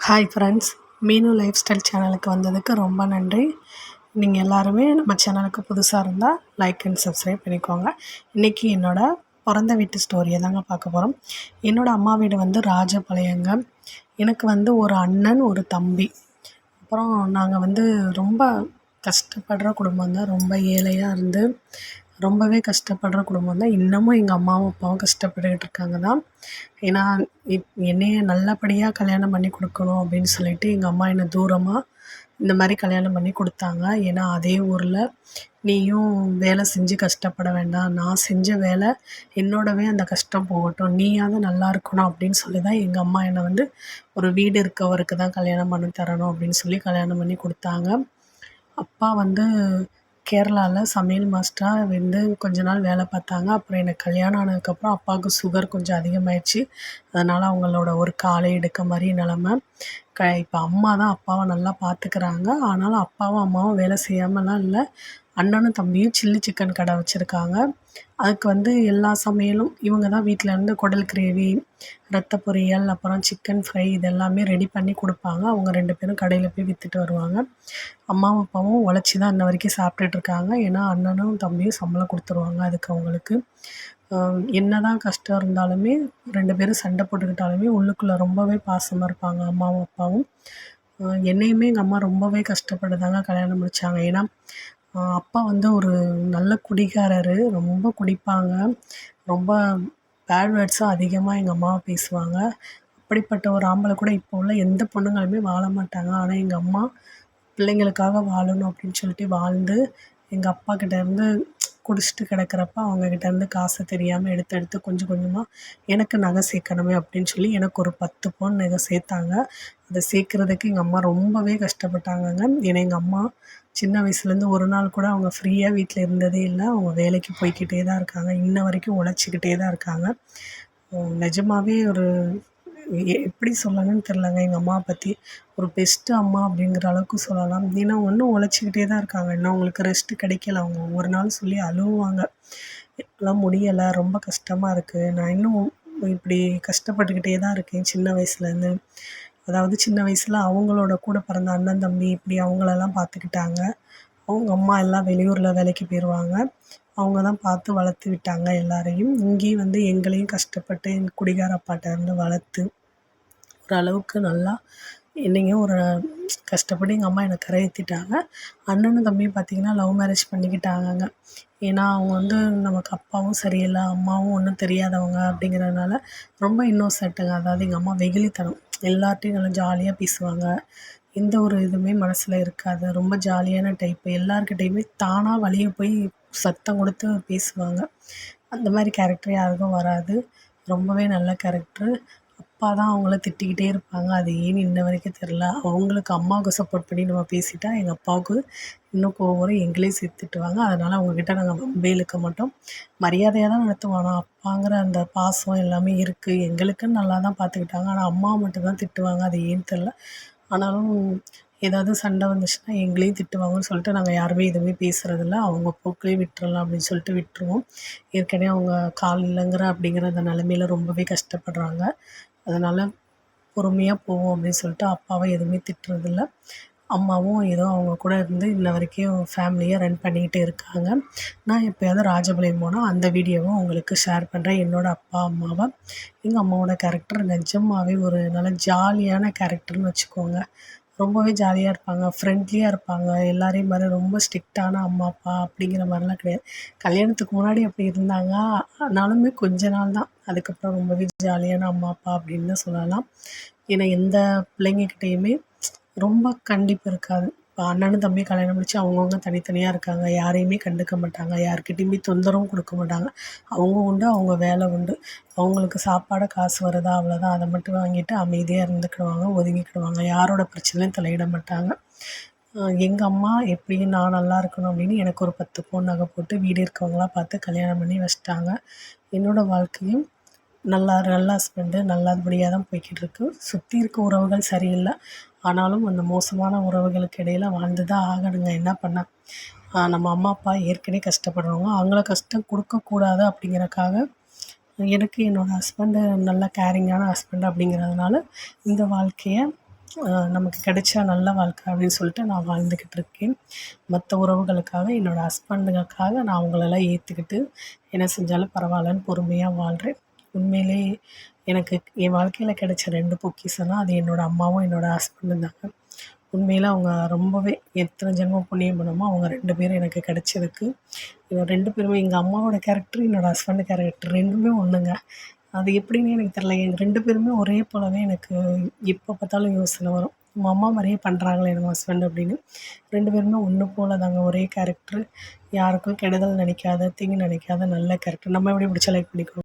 Hi friends, மீனு life style சேனலுக்கு வந்ததுக்கு ரொம்ப நன்றி. நீங்கள் எல்லாருமே நம்ம சேனலுக்கு புதுசாக இருந்தால் லைக் அண்ட் சப்ஸ்கிரைப் பண்ணிக்கோங்க. இன்றைக்கி என்னோடய பிறந்த வீட்டு ஸ்டோரியை தாங்க பார்க்க போகிறோம். என்னோடய அம்மா வீடு வந்து ராஜபாளையங்க. எனக்கு வந்து ஒரு அண்ணன், ஒரு தம்பி. அப்புறம் நாங்கள் வந்து ரொம்ப கஷ்டப்படுற குடும்பம் தான். ரொம்ப ஏழையாக இருந்து ரொம்பவே கஷ்டப்படுற குடும்பம் தான். இன்னமும் எங்கள் அம்மாவும் அப்பாவும் கஷ்டப்பட்டுக்கிட்டு இருக்காங்க தான். ஏன்னா என்னைய நல்லபடியாக கல்யாணம் பண்ணி கொடுக்கணும் அப்படின்னு சொல்லிட்டு எங்கள் அம்மா என்னை தூரமாக இந்த மாதிரி கல்யாணம் பண்ணி கொடுத்தாங்க. ஏன்னா அதே ஊரில் நீயும் வேலை செஞ்சு கஷ்டப்பட வேண்டாம், நான் செஞ்ச வேலை என்னோடவே அந்த கஷ்டம் போகட்டும், நீயாவது நல்லா இருக்கணும் அப்படின்னு சொல்லி தான் எங்கள் அம்மா என்னை வந்து ஒரு வீடு இருக்கவருக்கு தான் கல்யாணம் பண்ணி தரணும் அப்படின்னு சொல்லி கல்யாணம் பண்ணி கொடுத்தாங்க. அப்பா வந்து கேரளாவில் சமையல் மாஸ்டராக வந்து கொஞ்ச நாள் வேலை பார்த்தாங்க. அப்புறம் எனக்கு கல்யாணம் ஆனதுக்கப்புறம் அப்பாவுக்கு சுகர் கொஞ்சம் அதிகமாகிடுச்சு. அதனால் அவங்களோட ஒரு காலே எடுக்க மாதிரி நிலமை. இப்போ அம்மா தான் அப்பாவை நல்லா பார்த்துக்கிறாங்க. ஆனாலும் அப்பாவும் அம்மாவும் வேலை செய்யாமலாம் இல்லை. அண்ணனும் தம்பியும் சில்லி சிக்கன் கடை வச்சுருக்காங்க. அதுக்கு வந்து எல்லா சமையலும் இவங்க தான் வீட்டிலேருந்து குடல் கிரேவி, ரத்த பொரியல், அப்புறம் சிக்கன் ஃப்ரை இது எல்லாமே ரெடி பண்ணி கொடுப்பாங்க. அவங்க 2 பேரும் கடையில் போய் விற்றுட்டு வருவாங்க. அம்மாவும் அப்பாவும் உழைச்சி தான் இன்ன வரைக்கும் சாப்பிட்டுட்ருக்காங்க. ஏன்னா அண்ணனும் தம்பியும் சம்பளம் கொடுத்துருவாங்க அதுக்கு அவங்களுக்கு. என்ன தான் கஷ்டம் இருந்தாலுமே 2 பேரும் சண்டை போட்டுக்கிட்டாலுமே உள்ளுக்குள்ளே ரொம்பவே பாசமாக இருப்பாங்க அம்மாவும் அப்பாவும். என்னையுமே எங்கள் அம்மா ரொம்பவே கஷ்டப்பட்டு தாங்க கல்யாணம் முடித்தாங்க. ஏன்னா அப்பா வந்து ஒரு நல்ல குடிகாரர். ரொம்ப குடிப்பாங்க. ரொம்ப பேட் வேர்ட்ஸும் அதிகமாக எங்கள் அம்மாவை பேசுவாங்க. அப்படிப்பட்ட ஒரு ஆம்பளை கூட இப்போ உள்ள எந்த பொண்ணுங்களுமே வாழ மாட்டாங்க. ஆனால் எங்கள் அம்மா பிள்ளைங்களுக்காக வாழணும் அப்படின்னு சொல்லிட்டு வாழ்ந்து எங்கள் அப்பாக்கிட்டேருந்து குடிச்சிட்டு கிடக்கிறப்ப அவங்கக்கிட்டேருந்து காசை தெரியாமல் எடுத்து எடுத்து கொஞ்சம் கொஞ்சமாக எனக்கு நகை சேர்க்கணுமே அப்படின்னு சொல்லி எனக்கு ஒரு 10 பவுன் நகை சேர்த்தாங்க. அதை சேர்க்குறதுக்கு எங்கள் அம்மா ரொம்பவே கஷ்டப்பட்டாங்கங்க. ஏன்னா எங்கள் அம்மா சின்ன வயசுலேருந்து ஒரு நாள் கூட அவங்க ஃப்ரீயாக வீட்டில் இருந்ததே இல்லை. அவங்க வேலைக்கு போய்க்கிட்டே தான் இருக்காங்க. இன்ன வரைக்கும் உழைச்சிக்கிட்டே தான் இருக்காங்க. நிஜமாவே ஒரு எப்படி சொல்லணும்னு தெரிலங்க எங்கள் அம்மாவை பற்றி. ஒரு பெஸ்ட்டு அம்மா அப்படிங்கிற அளவுக்கு சொல்லலாம். ஏன்னா இன்னும் உழைச்சிக்கிட்டே தான் இருக்காங்க. இன்னும் அவங்களுக்கு ரெஸ்ட்டு கிடைக்கல. அவங்க ஒவ்வொரு நாள் சொல்லி அழுவாங்க. எல்லாம் முடியலை, ரொம்ப கஷ்டமாக இருக்குது, நான் இன்னும் இப்படி கஷ்டப்பட்டுக்கிட்டே தான் இருக்கேன் சின்ன வயசுலேருந்து. அதாவது சின்ன வயசில் அவங்களோட கூட பிறந்த அண்ணன் தம்பி இப்படி அவங்களெல்லாம் பார்த்துக்கிட்டாங்க. அவங்க அம்மா எல்லாம் வெளியூரில் வேலைக்கு போயிடுவாங்க. அவங்க தான் பார்த்து வளர்த்து விட்டாங்க எல்லாரையும். இங்கேயும் வந்து எங்களையும் கஷ்டப்பட்டு எங்கள் குடிகார அப்பாட்டேருந்து வளர்த்து ஓரளவுக்கு நல்லா என்னையும் ஒரு கஷ்டப்பட்டு எங்கள் அம்மா என்னை கரையேற்றிட்டாங்க. அண்ணனும் தம்பியும் பார்த்திங்கன்னா லவ் மேரேஜ் பண்ணிக்கிட்டாங்கங்க. ஏன்னா அவங்க வந்து நமக்கு அப்பாவும் சரியில்லை, அம்மாவும் ஒன்றும் தெரியாதவங்க அப்படிங்கிறதுனால ரொம்ப இன்னோசென்ட்டுங்க. அதாவது எங்கள் அம்மா வெகுளித்தனம். எல்லார்ட்டையும் நல்லா ஜாலியாக பேசுவாங்க. எந்த ஒரு இதுவுமே மனசில் இருக்காது. ரொம்ப ஜாலியான டைப்பு. எல்லார்கிட்டையுமே தானாக வழிய போய் சத்தம் கொடுத்து பேசுவாங்க. அந்த மாதிரி கேரக்டர் யாருக்கும் வராது. ரொம்பவே நல்ல கேரக்டரு. அப்பா தான் அவங்கள திட்டிக்கிட்டே இருப்பாங்க. அது ஏன்னு இன்ன வரைக்கும் தெரில. அவங்களுக்கு அம்மாவுக்கு சப்போர்ட் பண்ணி நம்ம பேசிட்டா எங்கள் அப்பாவுக்கு இன்னும் கோவம் வரும். எங்களையும் சேர்த்து திட்டுவாங்க. அதனால் அவங்கக்கிட்ட நாங்கள் வம்பே இழுக்க மாட்டோம். மரியாதையாக தான் நடத்துவோம். ஆனால் அப்பாங்கிற அந்த பாசம் எல்லாமே இருக்குது. எங்களுக்குன்னு நல்லா தான் பார்த்துக்கிட்டாங்க. ஆனால் அம்மாவை மட்டும் தான் திட்டுவாங்க. அது ஏன்னு தெரில. ஆனாலும் ஏதாவது சண்டை வந்துச்சுன்னா எங்களையும் திட்டுவாங்கன்னு சொல்லிட்டு நாங்கள் யாருமே எதுவுமே பேசுகிறதில்ல. அவங்க போக்கிலே விட்டுறலாம் அப்படின்னு சொல்லிட்டு விட்டுருவோம். ஏற்கனவே அவங்க கால் இல்லைங்கிற அப்படிங்கிற அந்த நிலமையில ரொம்பவே கஷ்டப்படுறாங்க. அதனால் பொறுமையாக போவோம் அப்படின்னு சொல்லிட்டு அப்பாவை எதுவுமே திட்டுறதில்ல. அம்மாவும் ஏதோ அவங்க கூட இருந்து இன்ன வரைக்கும் ஃபேமிலியை ரன் பண்ணிக்கிட்டு இருக்காங்க. நான் எப்போயாவது ராஜபாளையம் போனால் அந்த வீடியோவும் உங்களுக்கு ஷேர் பண்ணுறேன். என்னோடய அப்பா அம்மாவை. எங்கள் அம்மாவோட கேரக்டர் நிஜமாகவே ஒரு நல்ல ஜாலியான கேரக்டர்னு வச்சுக்கோங்க. ரொம்பவே ஜாலியாக இருப்பாங்க, ஃப்ரெண்ட்லியாக இருப்பாங்க. எல்லாரையும் மாதிரி ரொம்ப ஸ்ட்ரிக்டான அம்மா அப்பா அப்படிங்கிற மாதிரிலாம் கிடையாது. கல்யாணத்துக்கு முன்னாடி அப்படி இருந்தாங்க. ஆனாலுமே கொஞ்ச நாள் தான். அதுக்கப்புறம் ரொம்பவே ஜாலியான அம்மா அப்பா அப்படின்னு தான் சொல்லலாம். ஏன்னா எந்த பிள்ளைங்கக்கிட்டேயுமே ரொம்ப கண்டிப்பு இருக்காது. இப்போ அண்ணனும் தம்பியும் கல்யாணம் முடிச்சு அவங்கவுங்க தனித்தனியாக இருக்காங்க. யாரையுமே கண்டுக்க மாட்டாங்க. யார்கிட்டேயுமே தொந்தரவும் கொடுக்க மாட்டாங்க. அவங்க உண்டு, அவங்க வேலை உண்டு. அவங்களுக்கு சாப்பாடு காசு வருதா அவ்வளோதான். அதை மட்டும் வாங்கிட்டு அமைதியாக இருந்துக்கிடுவாங்க, ஒதுங்கிக்கிடுவாங்க. யாரோட பிரச்சனையும் தலையிட மாட்டாங்க. எங்கள் அம்மா எப்படி நான் நல்லா இருக்கணும் அப்படின்னு எனக்கு ஒரு 10 பவுன் நகை போட்டு வீடு இருக்கவங்களாம் பார்த்து கல்யாணம் பண்ணி வச்சுட்டாங்க. என்னோடய வாழ்க்கையும் நல்ல ஹஸ்பண்டு நல்லபடியாக தான் போய்க்கிட்டு இருக்கு. சுற்றி இருக்க உறவுகள் சரியில்லை. ஆனாலும் அந்த மோசமான உறவுகளுக்கு இடையில் வாழ்ந்து தான் ஆகணுங்க. என்ன பண்ண? நம்ம அம்மா அப்பா ஏற்கனவே கஷ்டப்படுறவங்க. அவங்கள கஷ்டம் கொடுக்கக்கூடாது அப்படிங்கிறக்காக எனக்கு என்னோடய ஹஸ்பண்டு நல்ல கேரிங்கான ஹஸ்பண்ட் அப்படிங்கிறதுனால இந்த வாழ்க்கையை நமக்கு கிடைச்சா நல்ல வாழ்க்கை அப்படின்னு சொல்லிட்டு நான் வாழ்ந்துக்கிட்டு இருக்கேன். மற்ற உறவுகளுக்காக என்னோடய ஹஸ்பண்டுங்களுக்காக நான் அவங்களெல்லாம் ஏற்றுக்கிட்டு என்ன செஞ்சாலும் பரவாயில்லன்னு பொறுமையாக வாழ்கிறேன். உண்மையிலே எனக்கு என் வாழ்க்கையில் கிடைச்ச 2 பொக்கிஷம்னா அது என்னோடய அம்மாவும் என்னோடய ஹஸ்பண்டும் தாங்க. உண்மையில அவங்க ரொம்பவே எத்தனை ஜென்மம் புண்ணியம் பண்ணமோ அவங்க 2 பேரும் எனக்கு கிடைச்சதுக்கு. இவங்க 2 பேருமே எங்கள் அம்மாவோட கேரக்டர் என்னோடய ஹஸ்பண்ட் கேரக்டர் 2மே ஒன்றுங்க. அது எப்படின்னே எனக்கு தெரில. எங்க 2 பேருமே ஒரே போலவே எனக்கு எப்போ பார்த்தாலும் யோசனை வரும். நம்ம அம்மா மாரியே பண்ணுறாங்களே நம்ம ஹஸ்பண்ட் அப்படின்னு. 2 பேருமே ஒன்று போல தாங்க. ஒரே கேரக்டரு. யாருக்கும் கெடுதல் நினைக்காத, தீங்கு நினைக்காத நல்ல கேரக்டர். நம்ம எப்படி பிடிச்சா லைக் பண்ணிக்குவோம்.